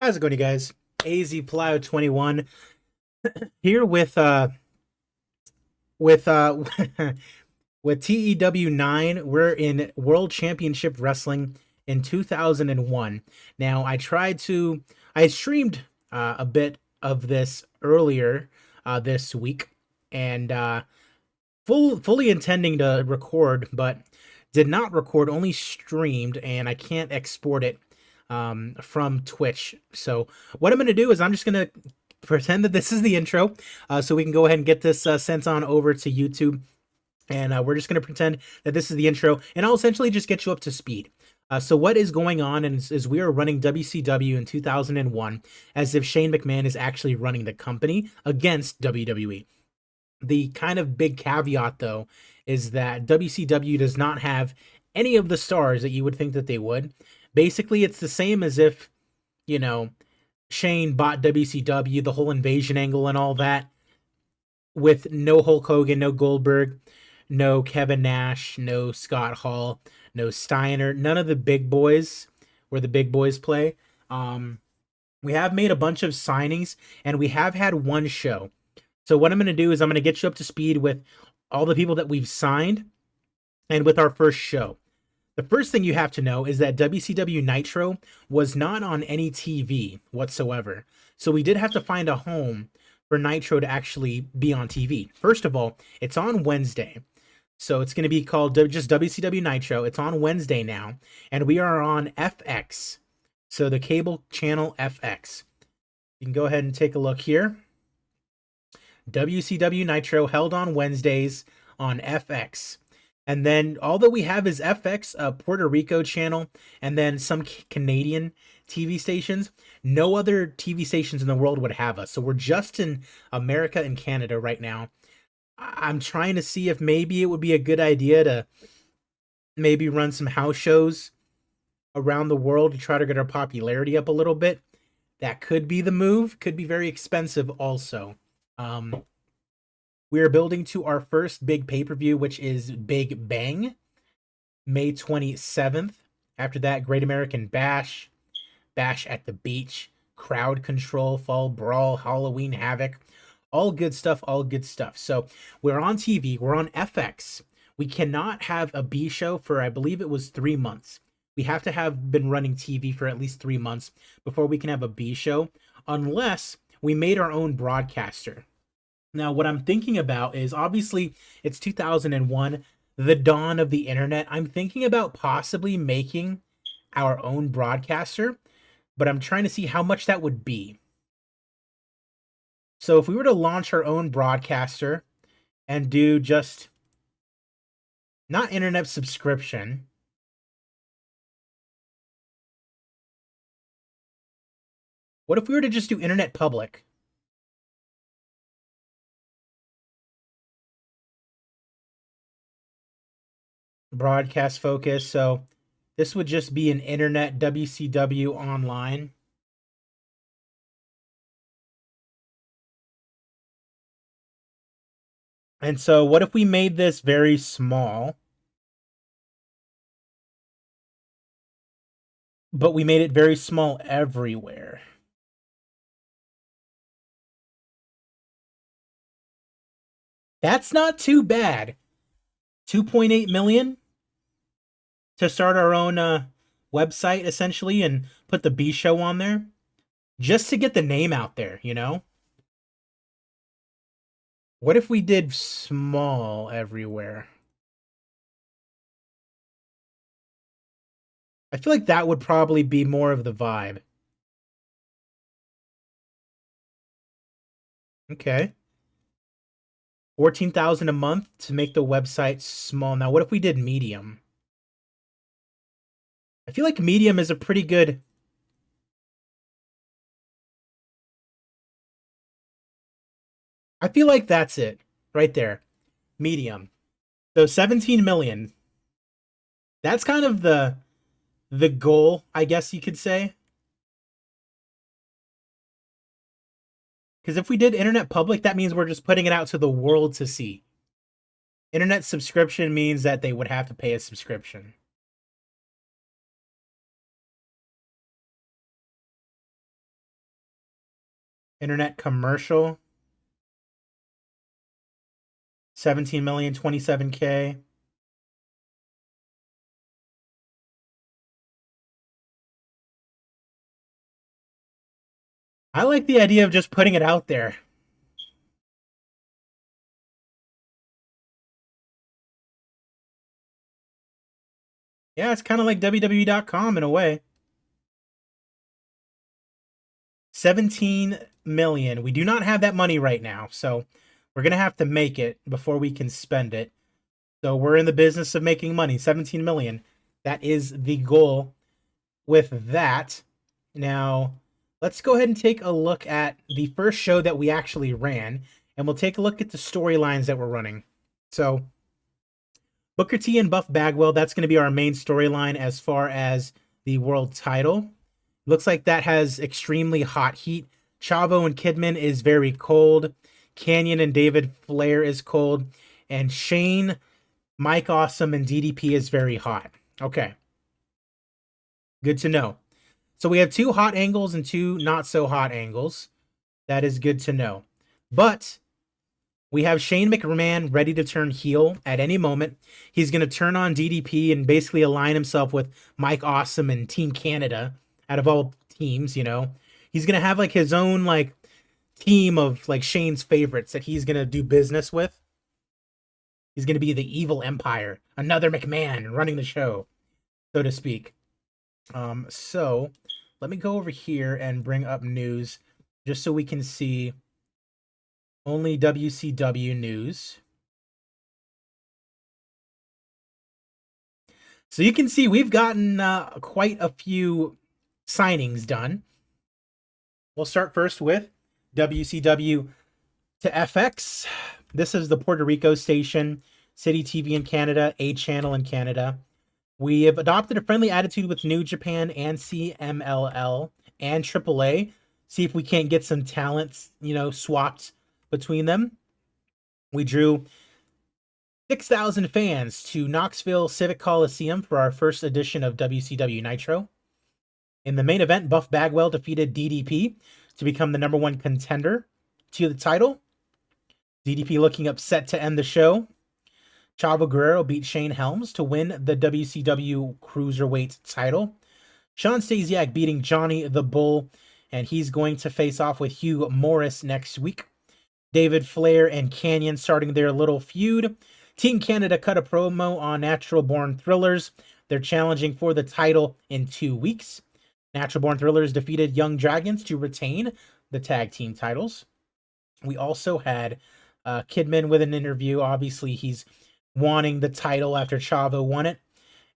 How's it going, you guys? AZ Plyo 21 here with with TEW 9. We're in World Championship Wrestling in 2001. Now, I streamed a bit of this earlier this week, and fully intending to record, but did not record, only streamed, and I can't export it from Twitch. So what I'm going to do is I'm just going to pretend that this is the intro, so we can go ahead and get this sent on over to YouTube. And we're just going to pretend that this is the intro, and I'll essentially just get you up to speed. So what is going on is we are running WCW in 2001 as if Shane McMahon is actually running the company against WWE. The kind of big caveat, though, is that WCW does not have any of the stars that you would think that they would. Basically, it's the same as if, you know, Shane bought WCW, the whole invasion angle and all that, with no Hulk Hogan, no Goldberg, no Kevin Nash, no Scott Hall, no Steiner, none of the big boys where the big boys play. We have made a bunch of signings, and we have had one show. So what I'm going to do is I'm going to get you up to speed with all the people that we've signed and with our first show. The first thing you have to know is that WCW Nitro was not on any TV whatsoever. So we did have to find a home for Nitro to actually be on TV. First of all, it's on Wednesday. So it's going to be called just WCW Nitro. It's on Wednesday now. And we are on FX. So the cable channel FX. You can go ahead and take a look here. WCW Nitro held on Wednesdays on FX. And then all that we have is FX, a Puerto Rico channel, and then some Canadian TV stations. No other TV stations in the world would have us. So we're just in America and Canada right now. I'm trying to see if maybe it would be a good idea to maybe run some house shows around the world to try to get our popularity up a little bit. That could be the move. Could be very expensive also. We are building to our first big pay-per-view, which is Big Bang, May 27th. After that, Great American Bash, Bash at the Beach, Crowd Control, Fall Brawl, Halloween Havoc. All good stuff, all good stuff. So we're on TV, we're on FX. We cannot have a B show for, I believe it was 3 months. We have to have been running TV for at least 3 months before we can have a B show, unless we made our own broadcaster. Now, what I'm thinking about is, obviously, it's 2001, the dawn of the internet. I'm thinking about possibly making our own broadcaster, but I'm trying to see how much that would be. So if we were to launch our own broadcaster and do just, not internet subscription, what if we were to just do internet public? Broadcast focus. So this would just be an internet WCW online. And so what if we made this very small, but we made it very small everywhere? That's not too bad. 2.8 million to start our own website, essentially, and put the B show on there, just to get the name out there, you know? What if we did small everywhere? I feel like that would probably be more of the vibe. Okay. 14,000 a month to make the website small. Now, what if we did medium? I feel like medium is a pretty good... I feel like that's it right there. Medium. So 17 million. That's kind of the goal, I guess you could say. Because if we did internet public, that means we're just putting it out to the world to see. Internet subscription means that they would have to pay a subscription. Internet commercial, 17 million, 27K. I like the idea of just putting it out there. Yeah, it's kind of like WWE.com in a way. 17 million. We do not have that money right now, so we're going to have to make it before we can spend it. So we're in the business of making money. 17 million. That is the goal with that. Now, let's go ahead and take a look at the first show that we actually ran, and we'll take a look at the storylines that we're running. So, Booker T and Buff Bagwell, that's going to be our main storyline as far as the world title. Looks like that has extremely hot heat. Chavo and Kidman is very cold. Canyon and David Flair is cold. And Shane, Mike Awesome, and DDP is very hot. Okay. Good to know. So we have two hot angles and two not so hot angles. That is good to know. But we have Shane McMahon ready to turn heel at any moment. He's going to turn on DDP and basically align himself with Mike Awesome and Team Canada out of all teams, you know. He's going to have like his own like team of like Shane's favorites that he's going to do business with. He's going to be the evil empire, another McMahon running the show, so to speak. So let me go over here and bring up news just so we can see only WCW news. So you can see we've gotten quite a few signings done. We'll start first with WCW to FX. This is the Puerto Rico station, City TV in Canada, A Channel in Canada. We have adopted a friendly attitude with New Japan and CMLL and AAA. See if we can't get some talents, you know, swapped between them. We drew 6,000 fans to Knoxville Civic Coliseum for our first edition of WCW Nitro. In the main event, Buff Bagwell defeated DDP to become the number one contender to the title. DDP looking upset to end the show. Chavo Guerrero beat Shane Helms to win the WCW Cruiserweight title. Sean Stasiak beating Johnny the Bull, and he's going to face off with Hugh Morris next week. David Flair and Canyon starting their little feud. Team Canada cut a promo on Natural Born Thrillers. They're challenging for the title in 2 weeks. Natural Born Thrillers defeated Young Dragons to retain the tag team titles. We also had Kidman with an interview. Obviously, he's wanting the title after Chavo won it.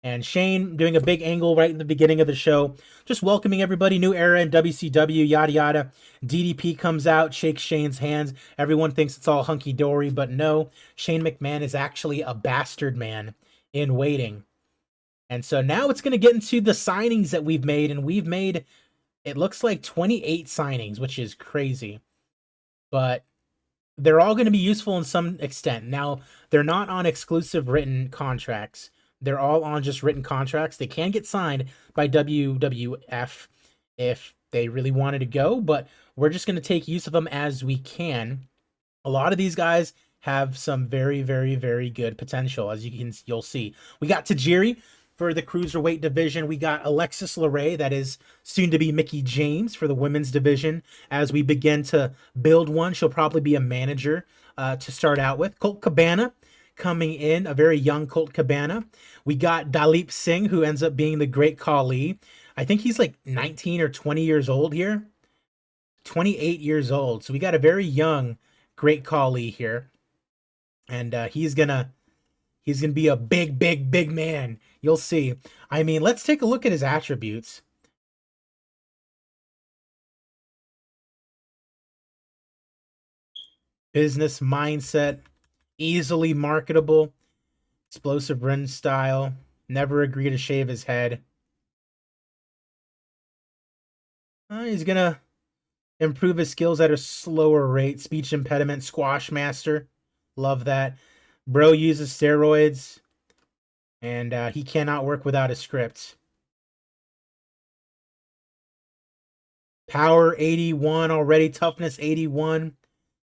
And Shane doing a big angle right in the beginning of the show, just welcoming everybody, new era in WCW, yada yada. DDP comes out, shakes Shane's hands. Everyone thinks it's all hunky dory, but no, Shane McMahon is actually a bastard man in waiting. And so now it's going to get into the signings that we've made, and we've made, it looks like 28 signings, which is crazy. But they're all going to be useful in some extent. Now, they're not on exclusive written contracts. They're all on just written contracts. They can get signed by WWF if they really wanted to go, but we're just going to take use of them as we can. A lot of these guys have some very, very, very good potential, as you'll see. We got Tajiri for the Cruiserweight division. We got Alexis LeRae, that is soon to be Mickey James, for the women's division. As we begin to build one, she'll probably be a manager to start out with. Colt Cabana coming in, a very young Colt Cabana. We got Dalip Singh, who ends up being the Great Khali. I think he's like 19 or 20 years old here. 28 years old. So we got a very young Great Khali here. And he's gonna be a big, big, big man. You'll see. I mean, let's take a look at his attributes. Business mindset, easily marketable, explosive run style, never agree to shave his head. He's gonna improve his skills at a slower rate. Speech impediment, squash master. Love that. Bro uses steroids, and he cannot work without a script. Power 81 already, toughness 81,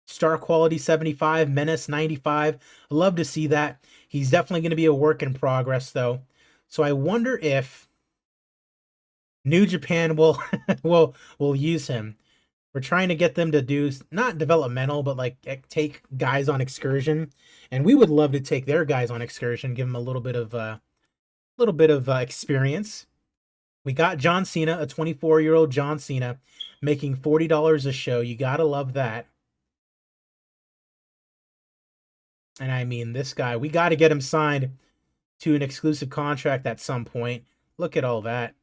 star quality 75, menace 95. I love to see that. He's definitely going to be a work in progress though. So I wonder if New Japan will will use him. We're trying to get them to do not developmental, but like take guys on excursion, and we would love to take their guys on excursion, give them a little bit of experience. We got John Cena, a 24-year-old John Cena, making $40 a show. You gotta love that. And I mean, this guy, we got to get him signed to an exclusive contract at some point. Look at all that.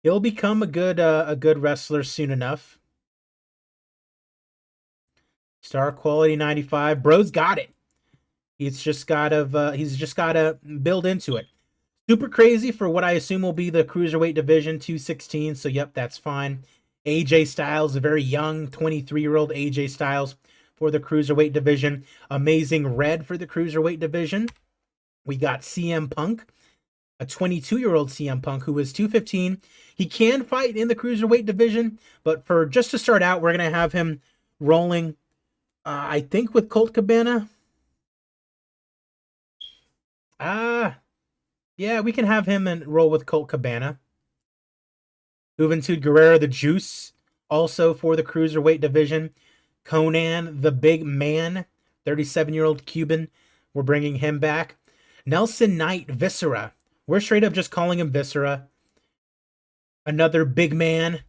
He'll become a good wrestler soon enough. Star quality 95. Bro's got it. He's just gotta build into it. Super crazy for what I assume will be the cruiserweight division 216. So yep, that's fine. AJ Styles, a very young 23-year-old AJ Styles for the cruiserweight division. Amazing Red for the cruiserweight division. We got CM Punk, a 22-year-old CM Punk who is 215. He can fight in the cruiserweight division, but for just to start out, we're gonna have him rolling. I think with Colt Cabana. Yeah, we can have him and roll with Colt Cabana. Juventud Guerrera, the Juice, also for the cruiserweight division. Conan, the Big Man, 37-year-old Cuban. We're bringing him back. Nelson Knight, Viscera. We're straight up just calling him Viscera. Another big man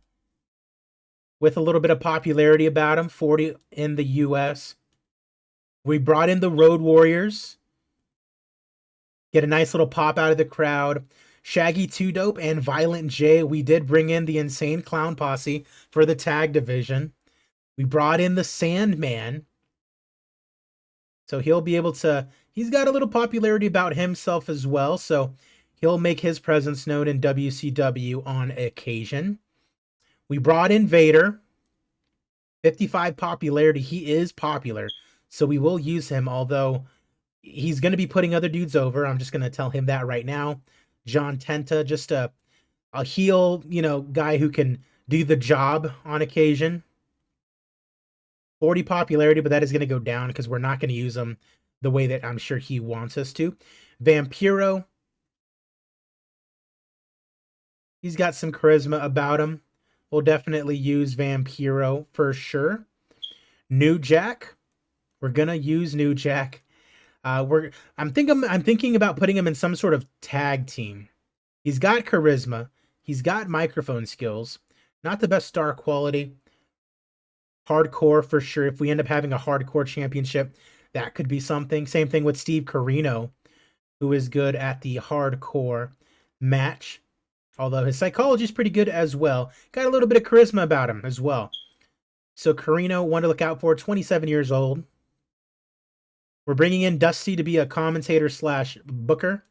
with a little bit of popularity about him, 40 in the U.S. We brought in the Road Warriors. Get a nice little pop out of the crowd. Shaggy 2 Dope and Violent J. We did bring in the Insane Clown Posse for the tag division. We brought in the Sandman. So he'll be able to, he's got a little popularity about himself as well. So he'll make his presence known in WCW on occasion. We brought in Vader. 55 popularity. He is popular. So we will use him, although he's going to be putting other dudes over. I'm just going to tell him that right now. John Tenta, just a heel, guy who can do the job on occasion. 40 popularity, but that is going to go down because we're not going to use him the way that I'm sure he wants us to. Vampiro. He's got some charisma about him. We'll definitely use Vampiro for sure. New Jack. We're going to use New Jack. I'm thinking about putting him in some sort of tag team. He's got charisma. He's got microphone skills. Not the best star quality. Hardcore for sure. If we end up having a hardcore championship, that could be something. Same thing with Steve Corino, who is good at the hardcore match. Although his psychology is pretty good as well. Got a little bit of charisma about him as well. So Corino, one to look out for, 27 years old. We're bringing in Dusty to be a commentator / booker.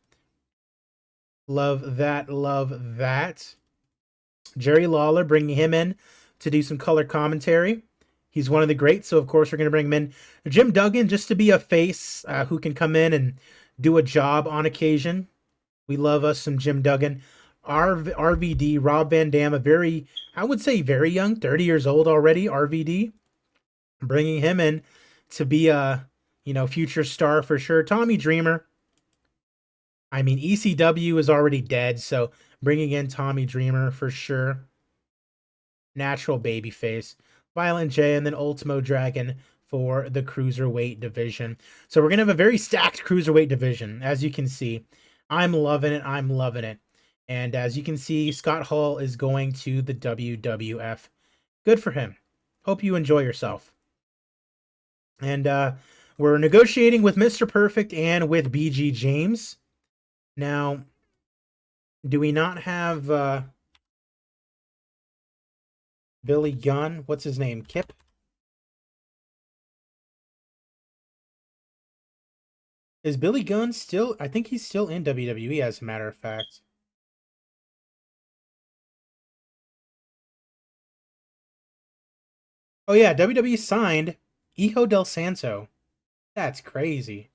Love that, love that. Jerry Lawler, bringing him in to do some color commentary. He's one of the greats, so of course we're going to bring him in. Jim Duggan, just to be a face who can come in and do a job on occasion. We love us some Jim Duggan. RVD, Rob Van Dam, I would say very young, 30 years old already, RVD. Bringing him in to be a future star for sure. Tommy Dreamer. I mean, ECW is already dead, so bringing in Tommy Dreamer for sure. Natural babyface. Violent J, and then Ultimo Dragon for the cruiserweight division. So we're going to have a very stacked cruiserweight division, as you can see. I'm loving it. I'm loving it. And as you can see, Scott Hall is going to the WWF. Good for him. Hope you enjoy yourself. And we're negotiating with Mr. Perfect and with BG James. Now, do we not have Billy Gunn? What's his name? Kip? Is Billy Gunn still? I think he's still in WWE, as a matter of fact. Oh yeah, WWE signed Hijo del Santo. That's crazy.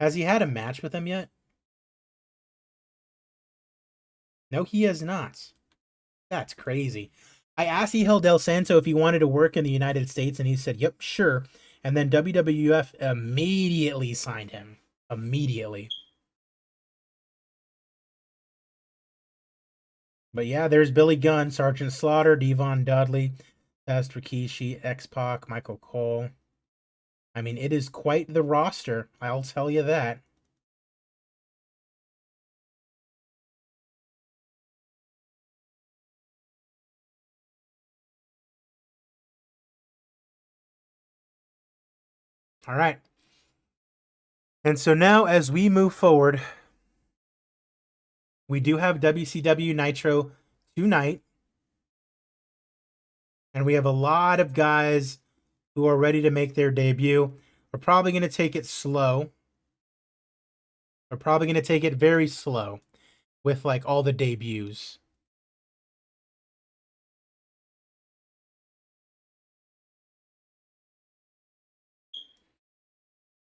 Has he had a match with him yet? No, he has not. That's crazy. I asked Hel Del Santo if he wanted to work in the United States, and he said, "Yep, sure." And then WWF immediately signed him. Immediately. But yeah, there's Billy Gunn, Sergeant Slaughter, Devon Dudley, Test Rikishi, X Pac, Michael Cole. I mean, it is quite the roster. I'll tell you that. All right. And so now, as we move forward, we do have WCW Nitro tonight, and we have a lot of guys who are ready to make their debut. We're probably going to take it slow. We're probably going to take it very slow with like all the debuts.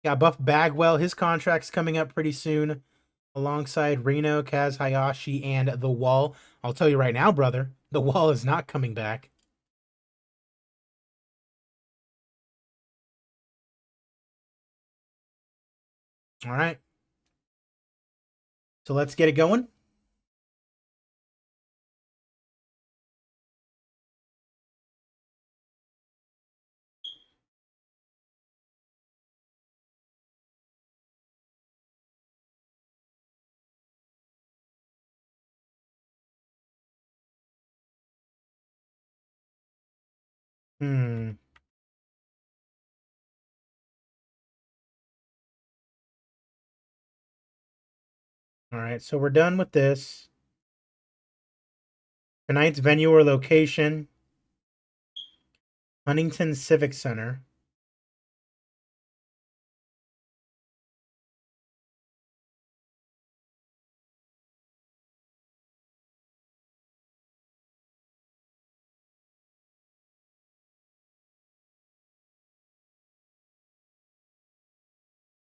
Yeah, Buff Bagwell, his contract's coming up pretty soon, alongside Reno, Kaz Hayashi, and The Wall. I'll tell you right now, brother, The Wall is not coming back. All right. So let's get it going. Hmm. All right. So we're done with this. Tonight's venue or location, Huntington Civic Center.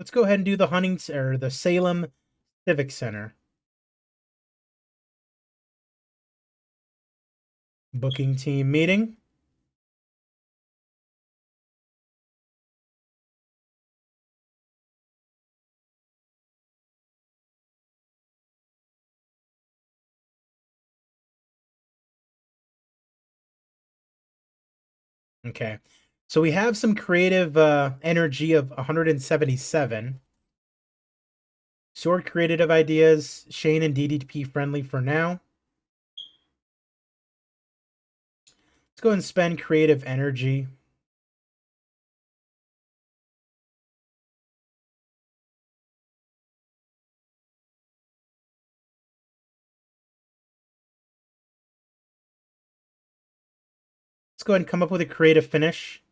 Let's go ahead and do the Huntington or the Salem Civic Center. Booking team meeting. Okay. So we have some creative energy of 177. Sword creative ideas. Shane and DDP friendly for now. Let's go and spend creative energy. Let's go ahead and come up with a creative finish.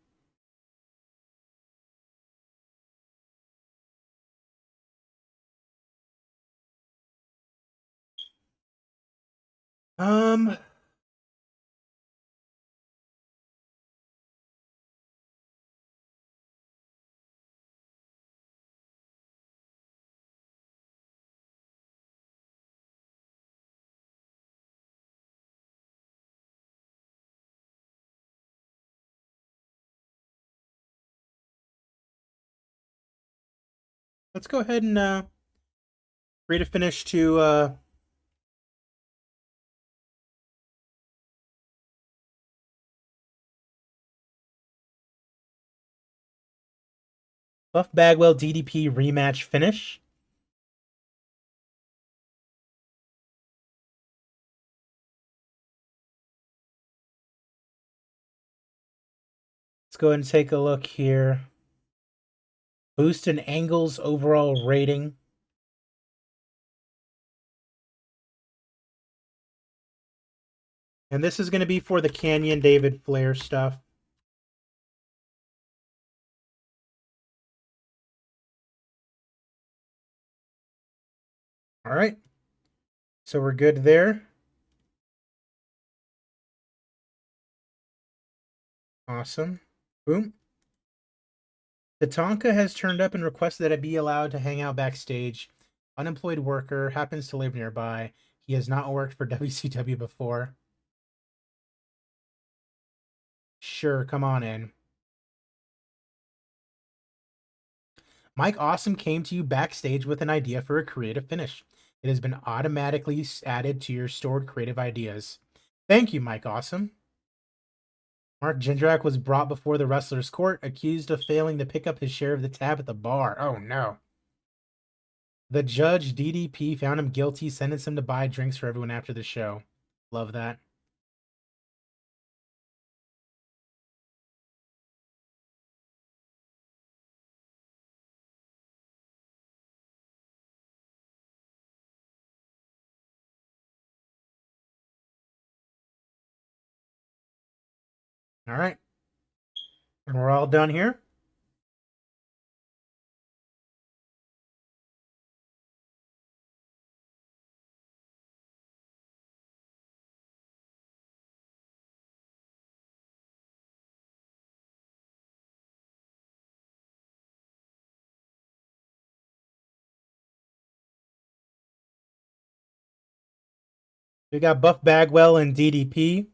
Um, let's go ahead and create a finish to Buff Bagwell DDP rematch finish. Let's go ahead and take a look here. Boost and Angle's overall rating. And this is going to be for the Canyon David Flair stuff. All right. So we're good there. Awesome. Boom. Tatanka has turned up and requested that I be allowed to hang out backstage. Unemployed worker, happens to live nearby. He has not worked for WCW before. Sure, come on in. Mike Awesome came to you backstage with an idea for a creative finish. It has been automatically added to your stored creative ideas. Thank you, Mike Awesome. Mark Jindrak was brought before the wrestler's court, accused of failing to pick up his share of the tab at the bar. Oh no. The judge, DDP, found him guilty, sentenced him to buy drinks for everyone after the show. Love that. All right. And we're all done here. We got Buff Bagwell and DDP.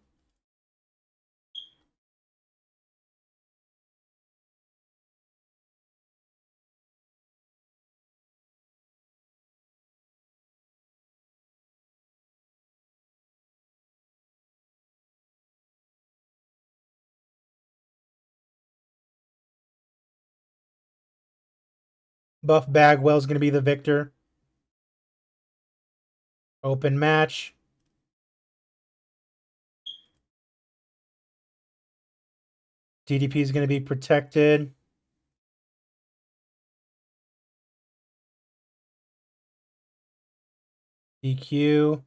Buff Bagwell's going to be the victor. Open match. DDP is going to be protected. DQ.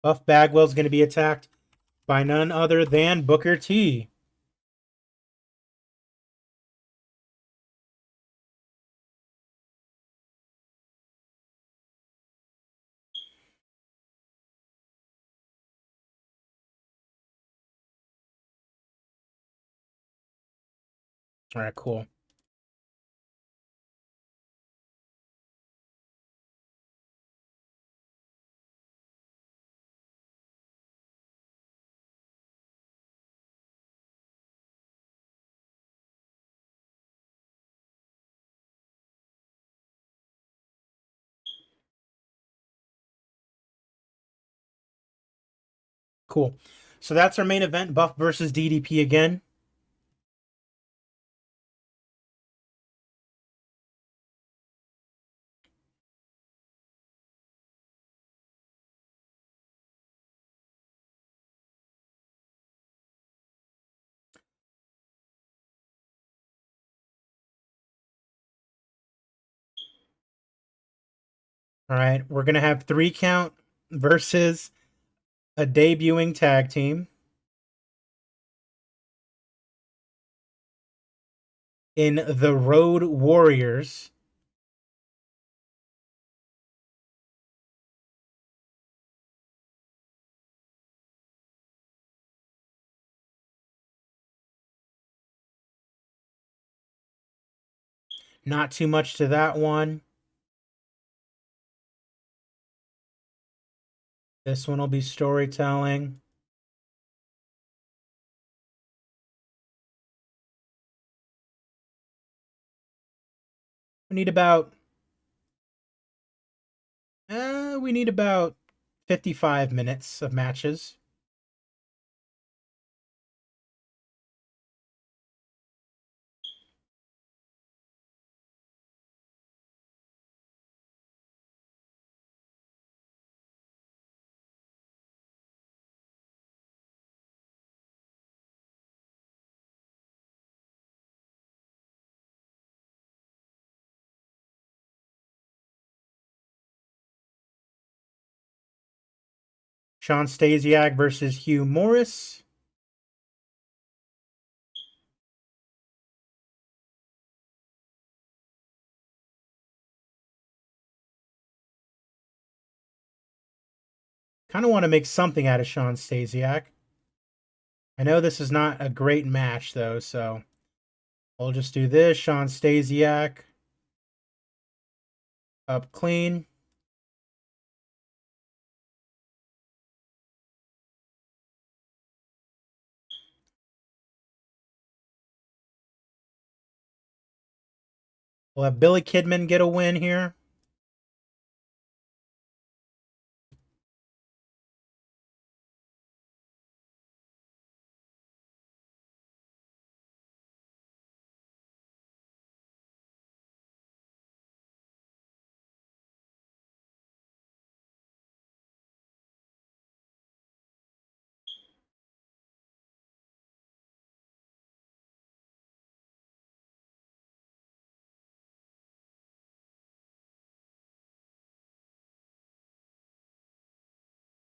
Buff Bagwell's going to be attacked by none other than Booker T. All right, cool. Cool. So that's our main event, Buff versus DDP again. All right, we're going to have 3 count versus a debuting tag team in the Road Warriors. Not too much to that one. This one will be storytelling. We need about 55 minutes of matches. Sean Stasiak versus Hugh Morris. Kind of want to make something out of Sean Stasiak. I know this is not a great match, though, so we'll just do this. Sean Stasiak Up clean. We'll have Billy Kidman get a win here.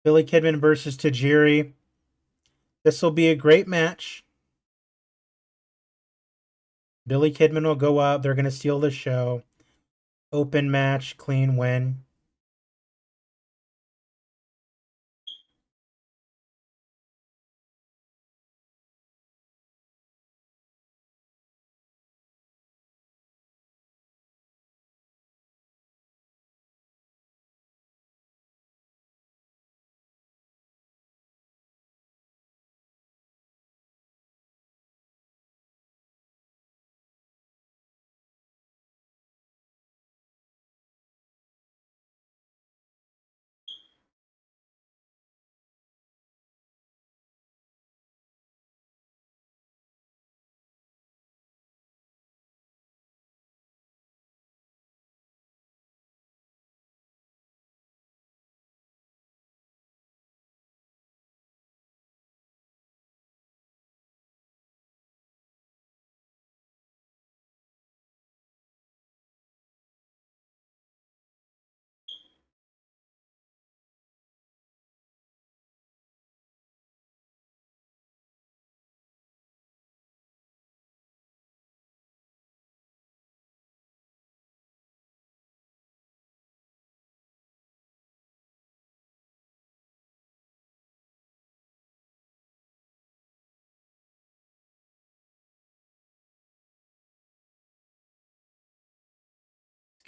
Billy Kidman versus Tajiri. This will be a great match. Billy Kidman will go up. They're going to steal the show. Open match, clean win.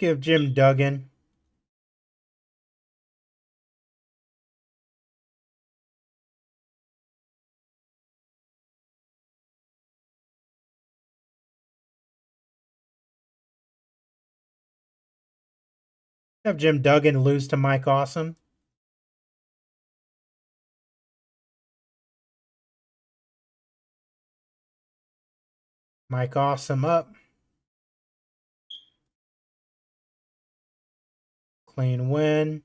Let's give Jim Duggan. Have Jim Duggan lose to Mike Awesome. Mike Awesome up. Clean win.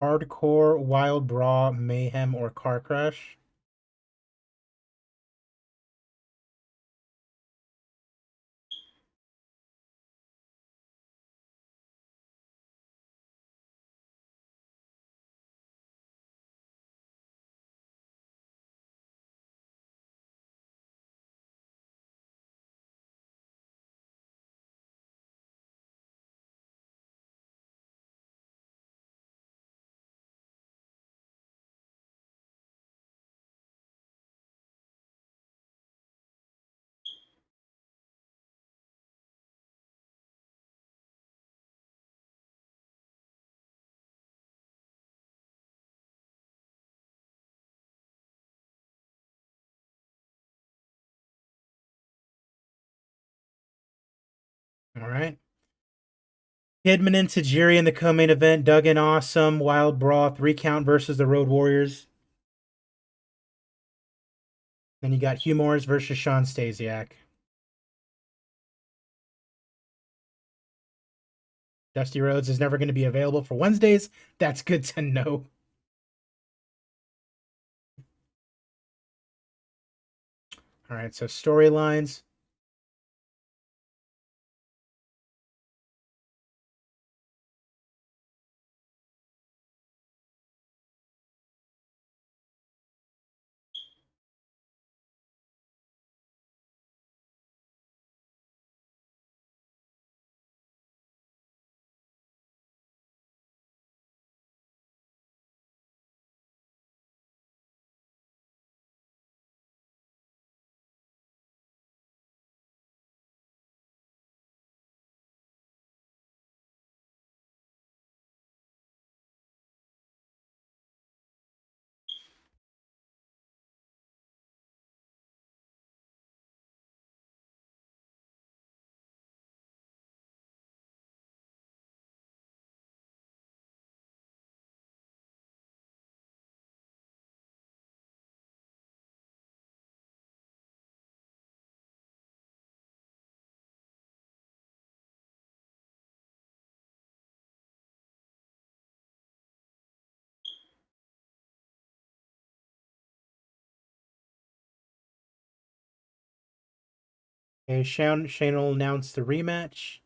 Hardcore, Wild Brawl, Mayhem, or Car Crash. All right. Kidman and Tajiri in the co-main event. Duggan Awesome, Wild Brawl, 3 count versus the Road Warriors. Then you got Hugh Morris versus Sean Stasiak. Dusty Rhodes is never going to be available for Wednesdays. That's good to know. All right, so storylines. Okay, Shane will announce the rematch.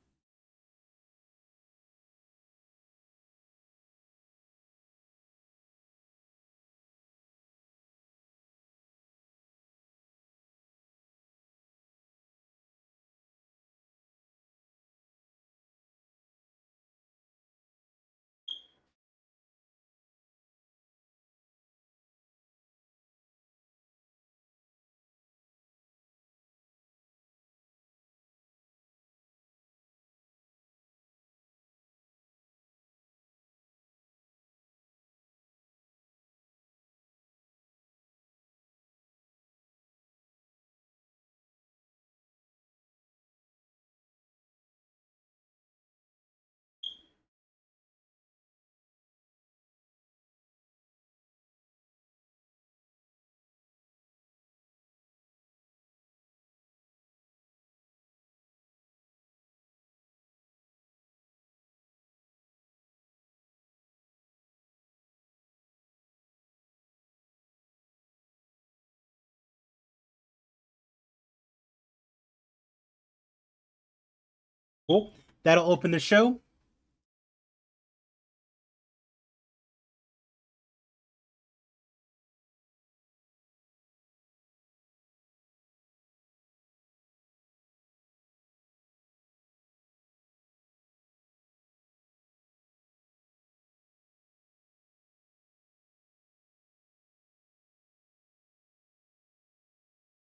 Cool. That'll open the show.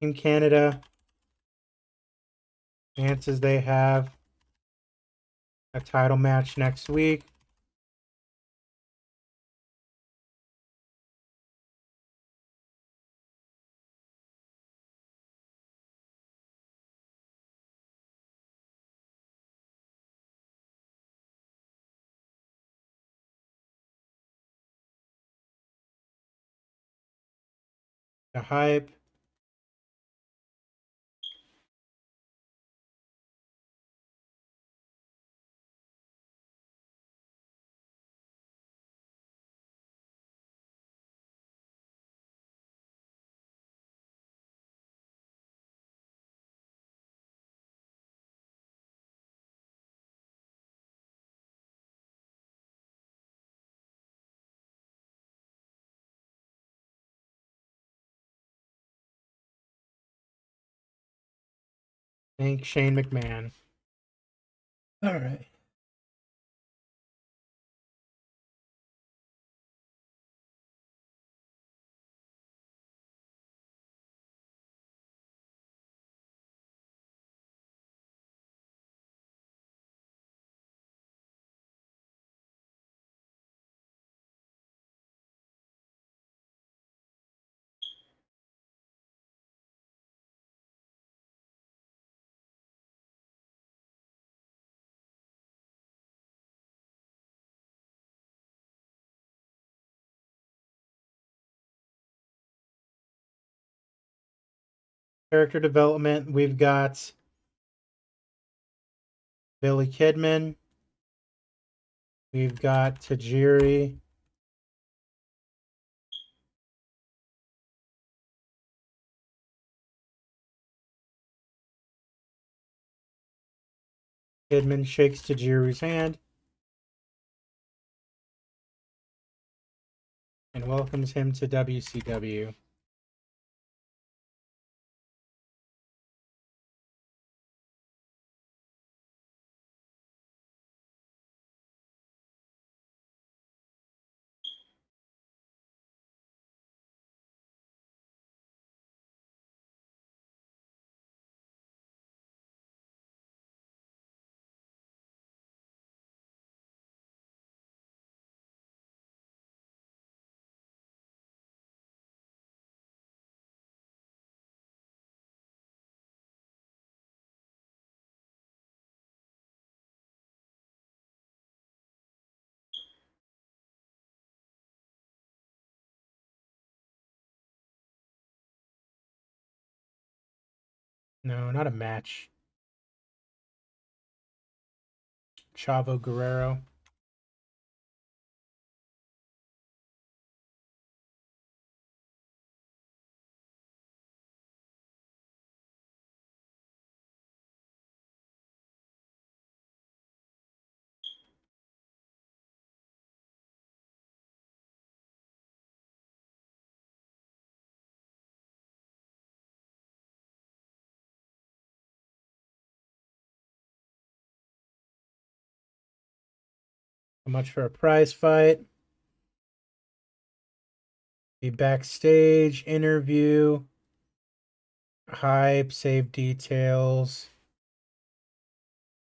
In Canada, chances they have a title match next week. The hype. Thank Shane McMahon. All right. Character development. We've got Billy Kidman. We've got Tajiri. Kidman shakes Tajiri's hand and welcomes him to WCW. No, not a match. Chavo Guerrero. How much for a prize fight? A backstage interview. Hype, save details.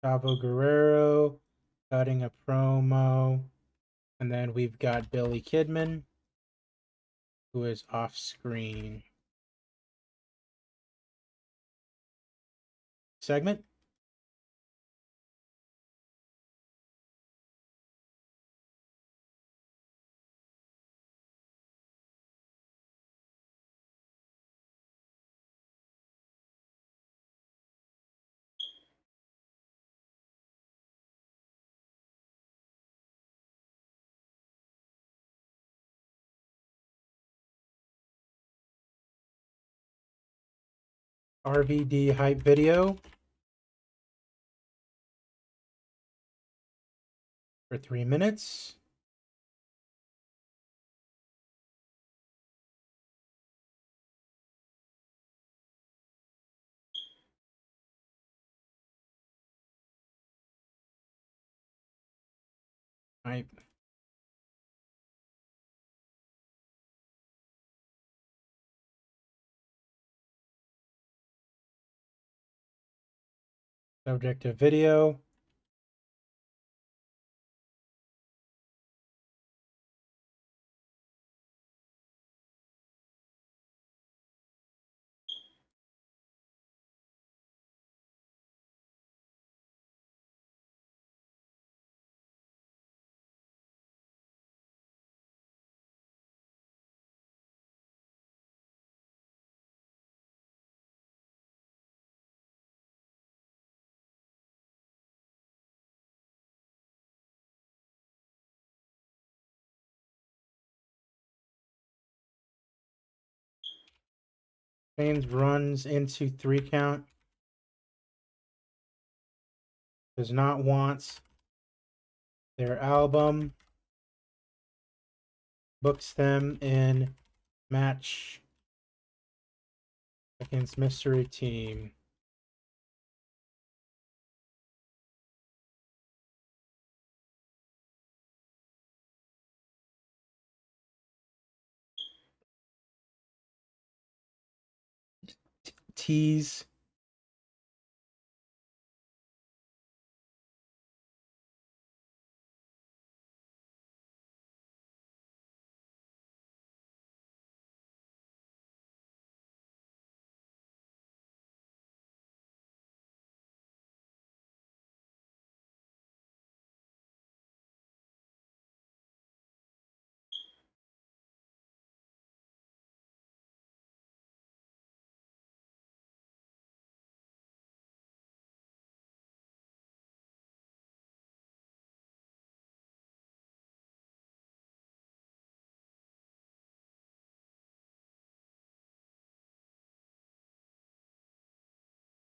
Chavo Guerrero cutting a promo. And then we've got Billy Kidman, who is off screen. Segment. RVD hype video for 3 minutes. Hype. Subject of video. James runs into 3 count. Does not want their album. Books them in match against Mystery Team. Tease.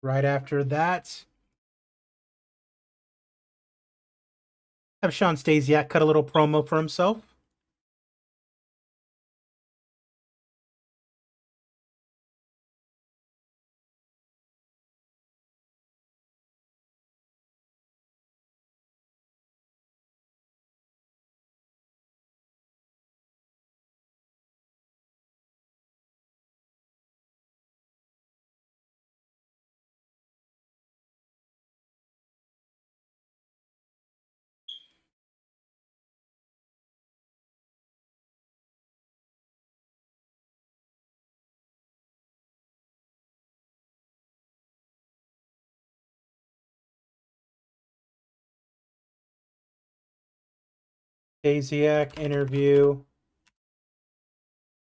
Right after that, have Sean Stasiak cut a little promo for himself. Stasiak interview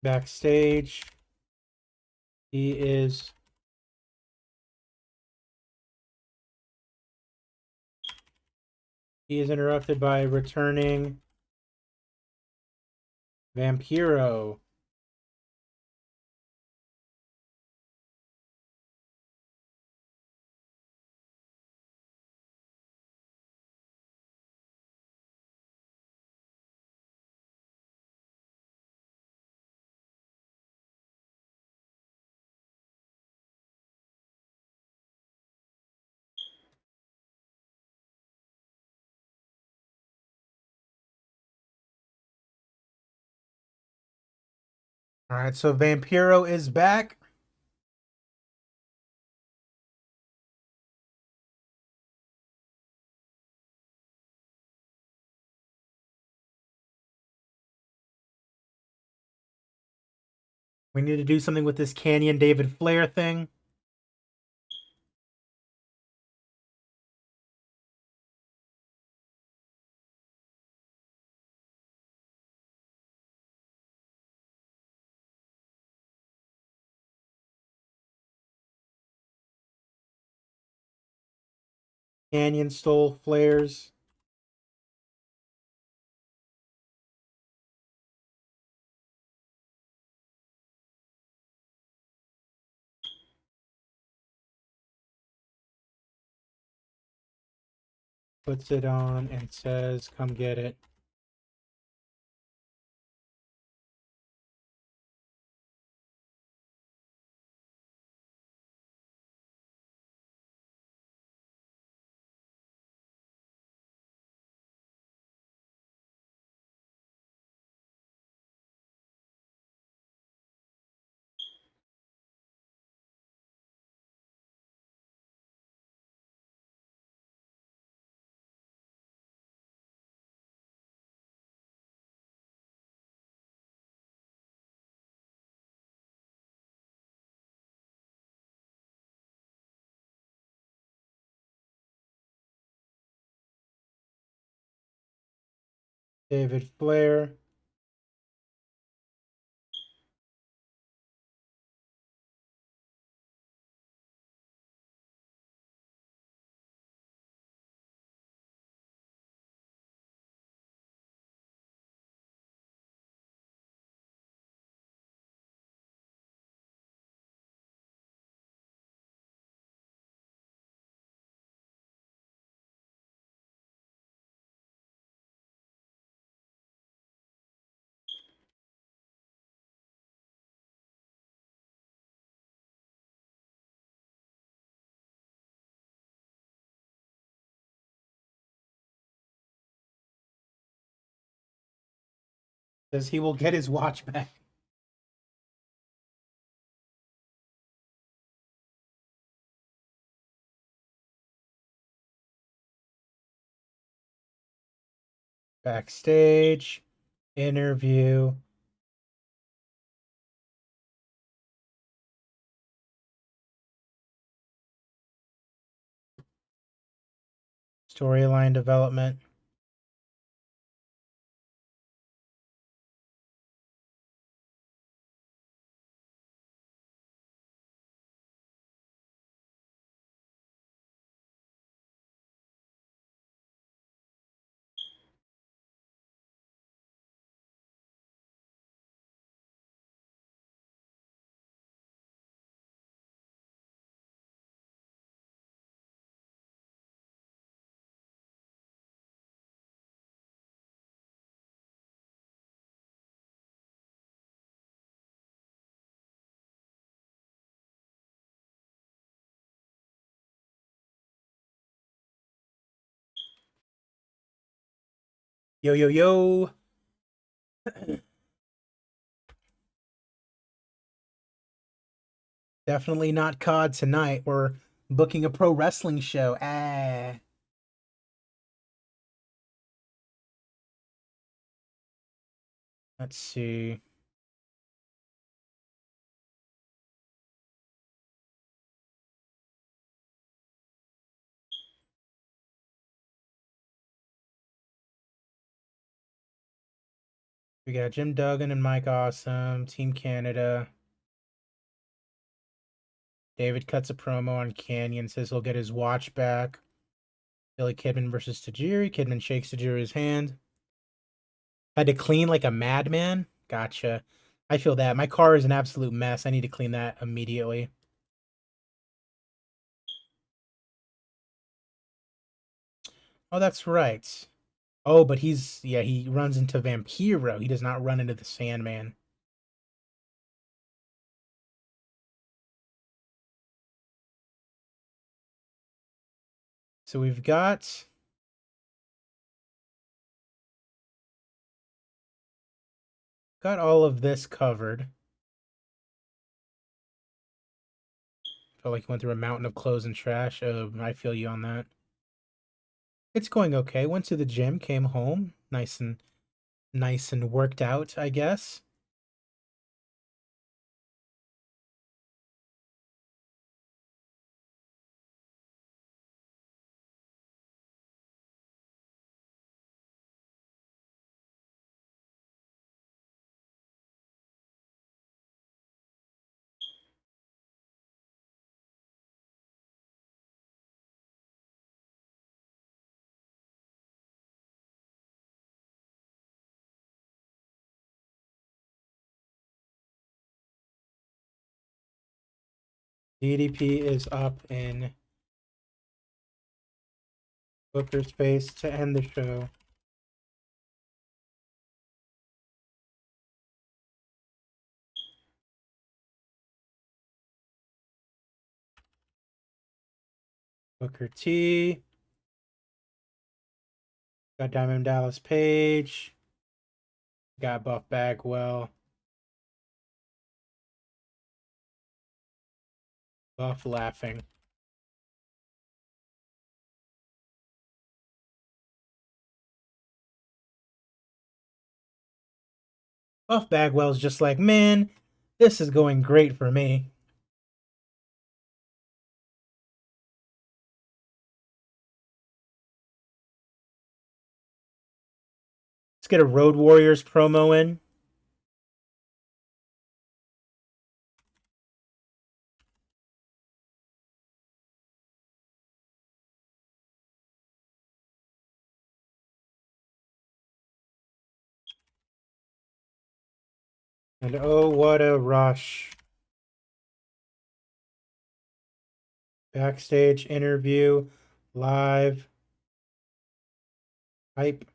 backstage. He is interrupted by returning Vampiro. All right, so Vampiro is back. We need to do something with this Canyon David Flair thing. Canyon stole Flair's. Puts it on and says, "Come get it." David Flair. Says he will get his watch back. Backstage. Interview. Storyline development. Yo, yo, yo. Definitely not COD tonight. We're booking a pro wrestling show. Ah. Let's see. We got Jim Duggan and Mike Awesome, Team Canada. David cuts a promo on Canyon, says he'll get his watch back. Billy Kidman versus Tajiri. Kidman shakes Tajiri's hand. Had to clean like a madman. Gotcha. I feel that. My car is an absolute mess. I need to clean that immediately. Oh, that's right. Oh, but he runs into Vampiro. He does not run into the Sandman. So we've got all of this covered. Felt like you went through a mountain of clothes and trash. I feel you on that. It's going okay. Went to the gym, came home, nice and worked out, I guess. DDP is up in Booker's face to end the show. Booker T. Got Diamond Dallas Page. Got Buff Bagwell. Buff laughing. Buff Bagwell's just like, man, this is going great for me. Let's get a Road Warriors promo in. And oh, what a rush. Backstage interview, live, hype.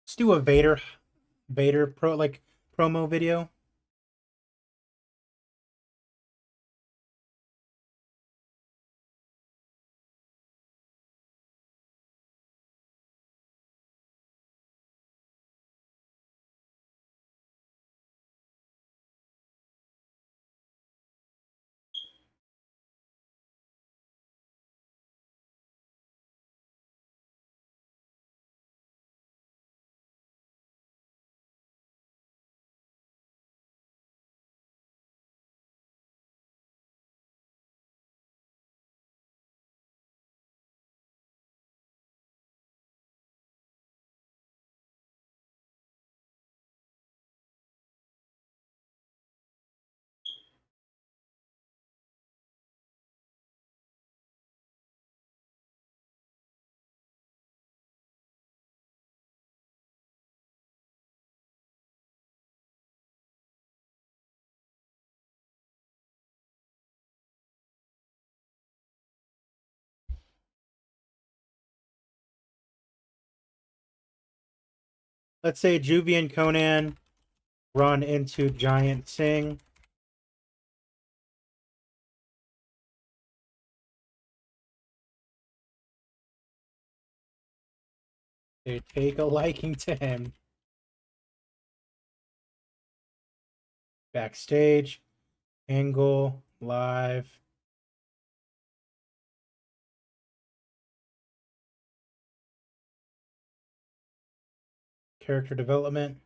Let's do a Vader promo video. Let's say Juvie and Conan run into Giant Singh. They take a liking to him. Backstage, Angle live. Character development.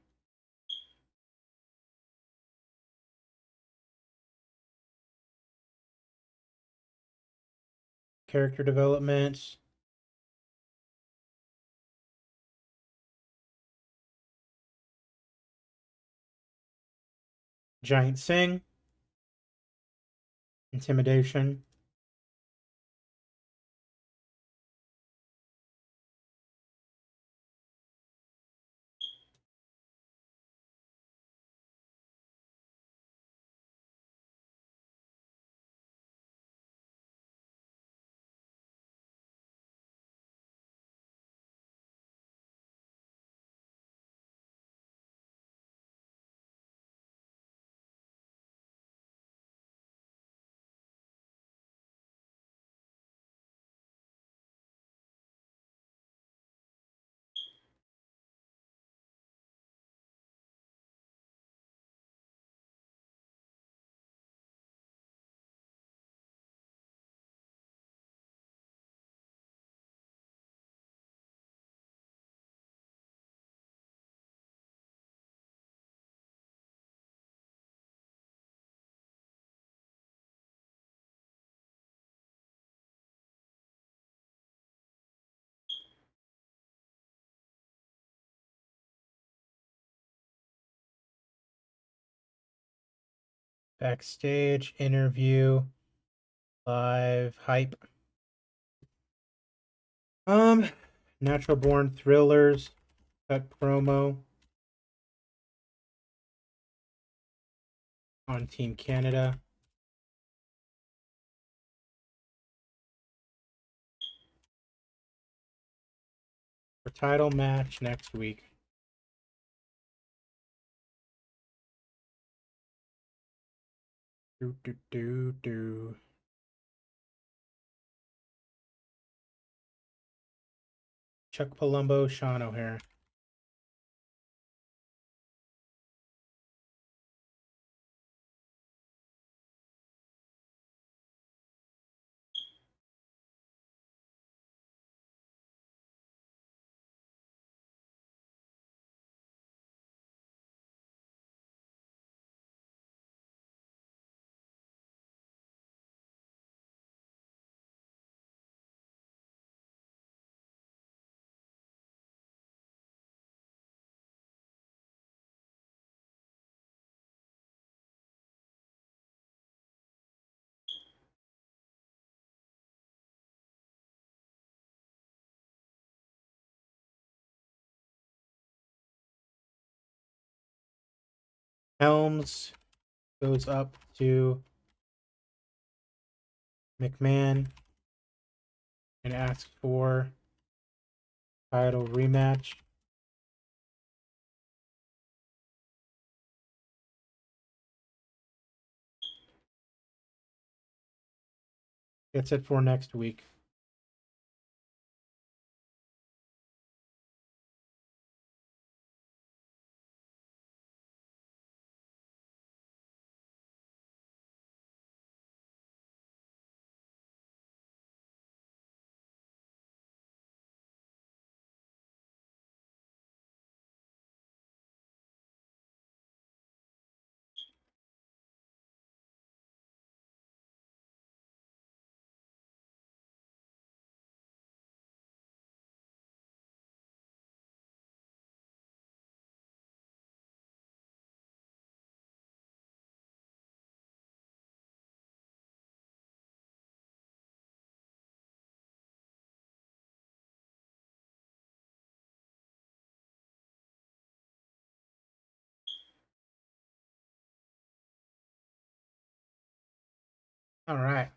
Character development. Giant Sing. Intimidation. Backstage interview. Live hype. Um, Natural Born Thrillers. Cut promo on Team Canada. For title match next week. Do do do do. Chuck Palumbo, Sean O'Hare. Helms goes up to McMahon and asks for title rematch. Gets it for next week. All right.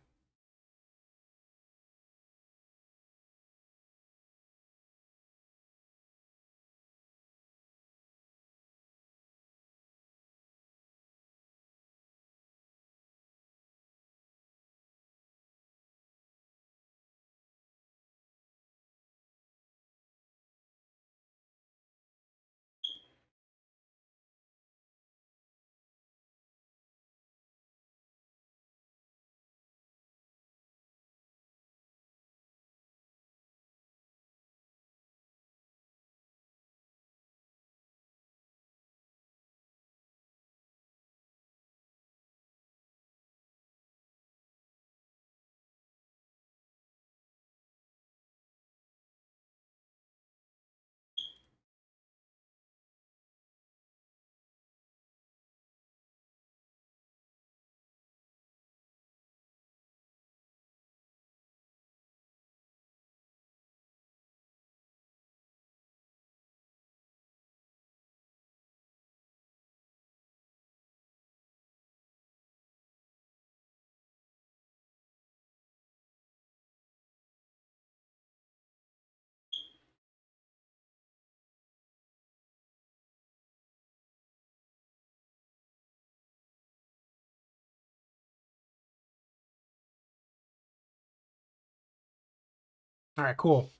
All right, cool.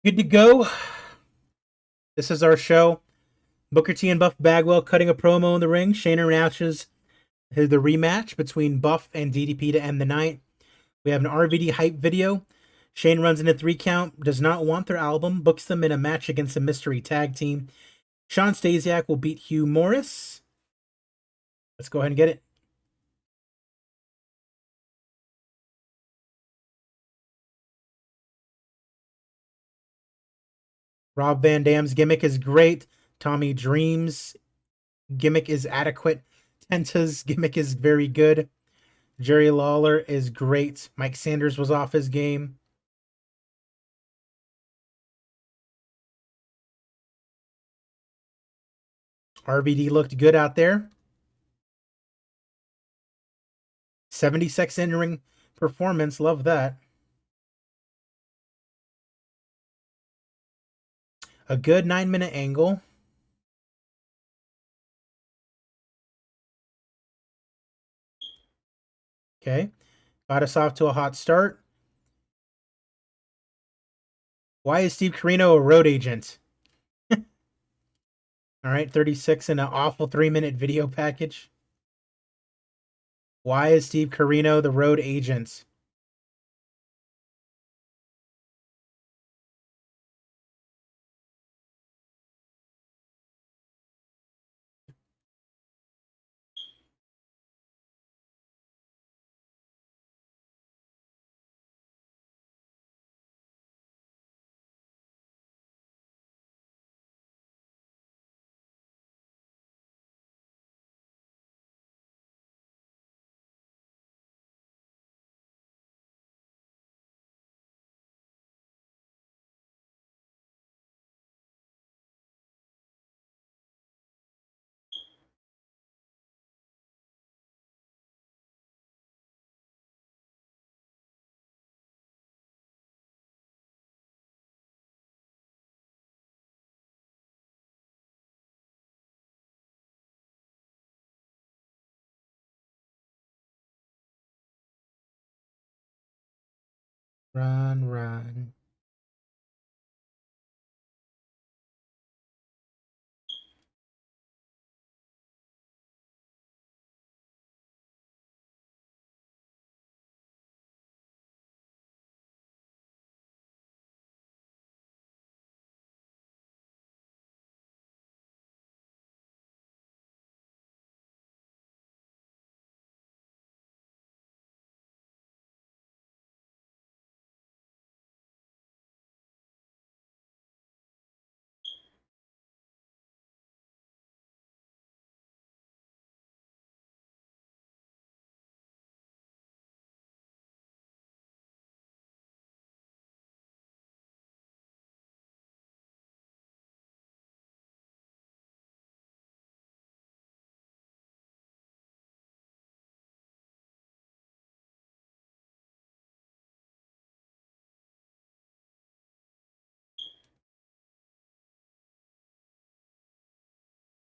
Good to go. This is our show. Booker T and Buff Bagwell cutting a promo in the ring. Shane announces the rematch between Buff and DDP to end the night. We have an RVD hype video. Shane runs in a 3 count, does not want their album, books them in a match against a mystery tag team. Sean Stasiak will beat Hugh Morris. Let's go ahead and get it. Rob Van Dam's gimmick is great. Tommy Dream's gimmick is adequate. Tenta's gimmick is very good. Jerry Lawler is great. Mike Sanders was off his game. RVD looked good out there. 76 in-ring performance. Love that. A good 9-minute angle. Okay. Got us off to a hot start. Why is Steve Corino a road agent? All right, 36 in an awful 3-minute video package. Why is Steve Corino the road agent? Run, run.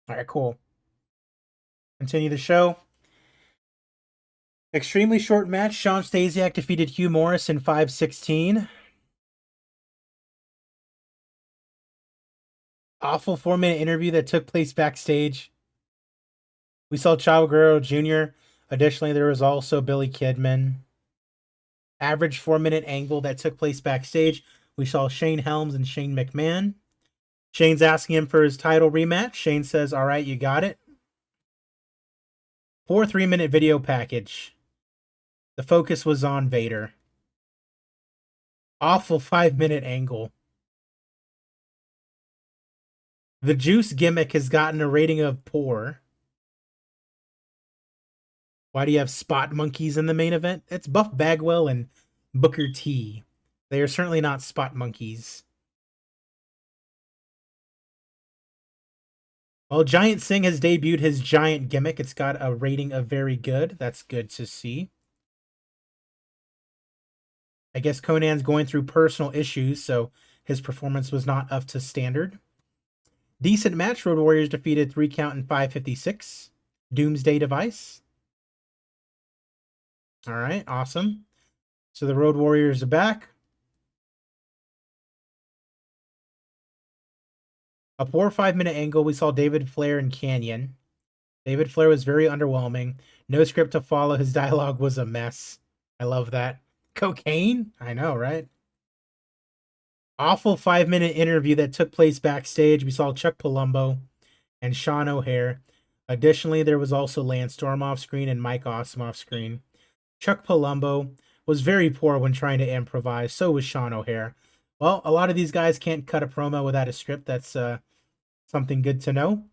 All right, cool. Continue the show. Extremely short match. Sean Stasiak defeated Hugh Morris in 5:16. Awful 4-minute interview that took place backstage. We saw Chavo Guerrero Jr. Additionally, there was also Billy Kidman. Average 4-minute angle that took place backstage. We saw Shane Helms and Shane McMahon. Shane's asking him for his title rematch. Shane says, all right, you got it. 4 3-minute video package. The focus was on Vader. Awful 5-minute angle. The Juice gimmick has gotten a rating of poor. Why do you have spot monkeys in the main event? It's Buff Bagwell and Booker T. They are certainly not spot monkeys. Well, Giant Singh has debuted his giant gimmick. It's got a rating of very good. That's good to see. I guess Conan's going through personal issues, so his performance was not up to standard. Decent match. Road Warriors defeated 3 count in 5:56. Doomsday Device. All right, awesome. So the Road Warriors are back. A 4 or 5 minute angle, we saw David Flair and Canyon. David Flair was very underwhelming. No script to follow. His dialogue was a mess. I love that. Cocaine? I know, right? Awful 5 minute interview that took place backstage. We saw Chuck Palumbo and Sean O'Hare. Additionally, there was also Lance Storm off screen and Mike Awesome off screen. Chuck Palumbo was very poor when trying to improvise. So was Sean O'Hare. Well, a lot of these guys can't cut a promo without a script. That's something good to know.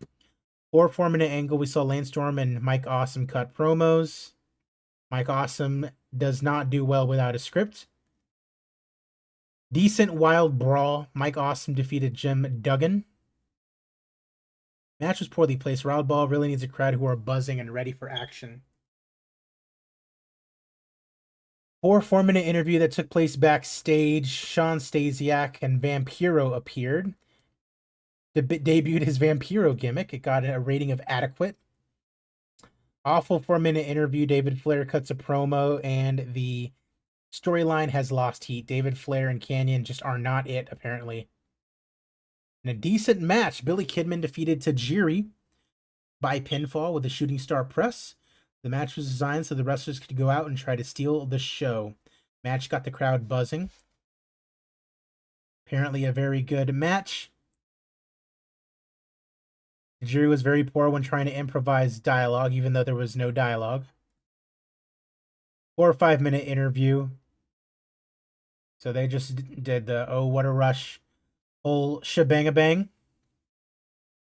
4 minute angle, we saw Lance Storm and Mike Awesome cut promos. Mike Awesome does not do well without a script. Decent wild brawl. Mike Awesome defeated Jim Duggan. Match was poorly placed. Wild Ball really needs a crowd who are buzzing and ready for action. 4 minute interview that took place backstage. Sean Stasiak and Vampiro appeared. Debuted his Vampiro gimmick. It got a rating of adequate. Awful 4 minute interview. David Flair cuts a promo, and the storyline has lost heat. David Flair and Canyon just are not it, apparently. In a decent match, Billy Kidman defeated Tajiri by pinfall with a shooting star press. The match was designed so the wrestlers could go out and try to steal the show. Match got the crowd buzzing. Apparently a very good match. Tajiri was very poor when trying to improvise dialogue, even though there was no dialogue. 4 or 5 minute interview. So they just did the oh what a rush whole shebang-a-bang.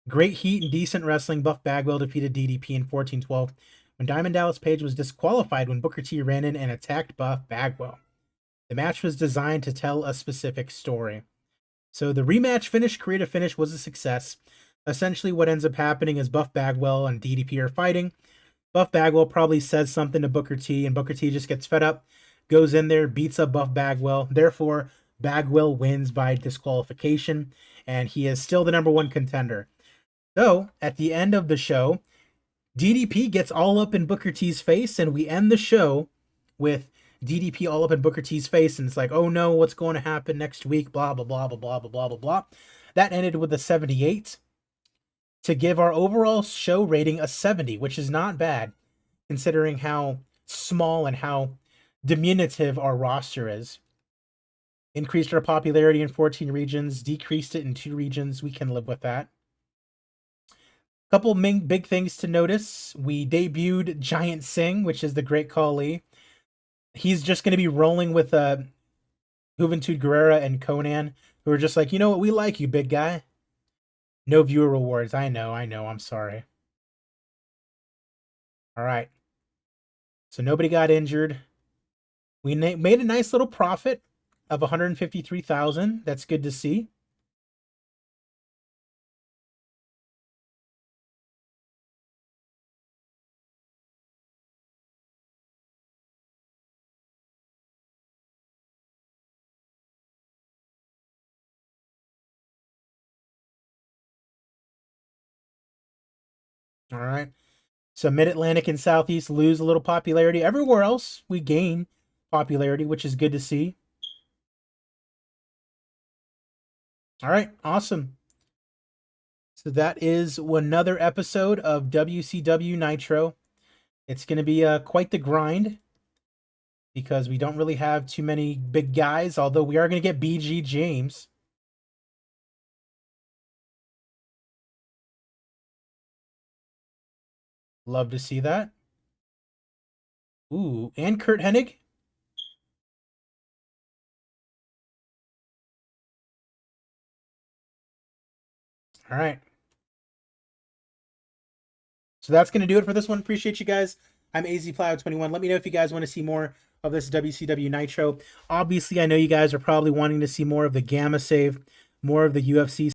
Great heat and decent wrestling. Buff Bagwell defeated DDP in 14-12 when Diamond Dallas Page was disqualified when Booker T ran in and attacked Buff Bagwell. The match was designed to tell a specific story. So the rematch finish, creative finish, was a success. Essentially what ends up happening is Buff Bagwell and DDP are fighting. Buff Bagwell probably says something to Booker T, and Booker T just gets fed up, goes in there, beats up Buff Bagwell. Therefore, Bagwell wins by disqualification, and he is still the #1 contender. So, at the end of the show, DDP gets all up in Booker T's face, and we end the show with DDP all up in Booker T's face, and it's like, oh no, what's going to happen next week, blah, blah, blah, blah, blah, blah, blah, blah, blah. That ended with a 78 to give our overall show rating a 70, which is not bad, considering how small and how diminutive our roster is. Increased our popularity in 14 regions, decreased it in 2 regions. We can live with that. Couple big things to notice. We debuted Giant Singh, which is the Great Khali. He's just going to be rolling with Juventud Guerrera and Conan, who are just like, you know what, we like you, big guy. No viewer rewards. I know. I'm sorry. All right. So nobody got injured. We made a nice little profit of 153,000. That's good to see. All right. So Mid-Atlantic and Southeast lose a little popularity. Everywhere else, we gain popularity, which is good to see. All right. Awesome. So that is another episode of WCW Nitro. It's going to be quite the grind because we don't really have too many big guys, although we are going to get BG James. Love to see that. Ooh, and Kurt Hennig. All right. So that's going to do it for this one. Appreciate you guys. I'm AZPlow21. Let me know if you guys want to see more of this WCW Nitro. Obviously, I know you guys are probably wanting to see more of the Gamma Save, more of the UFC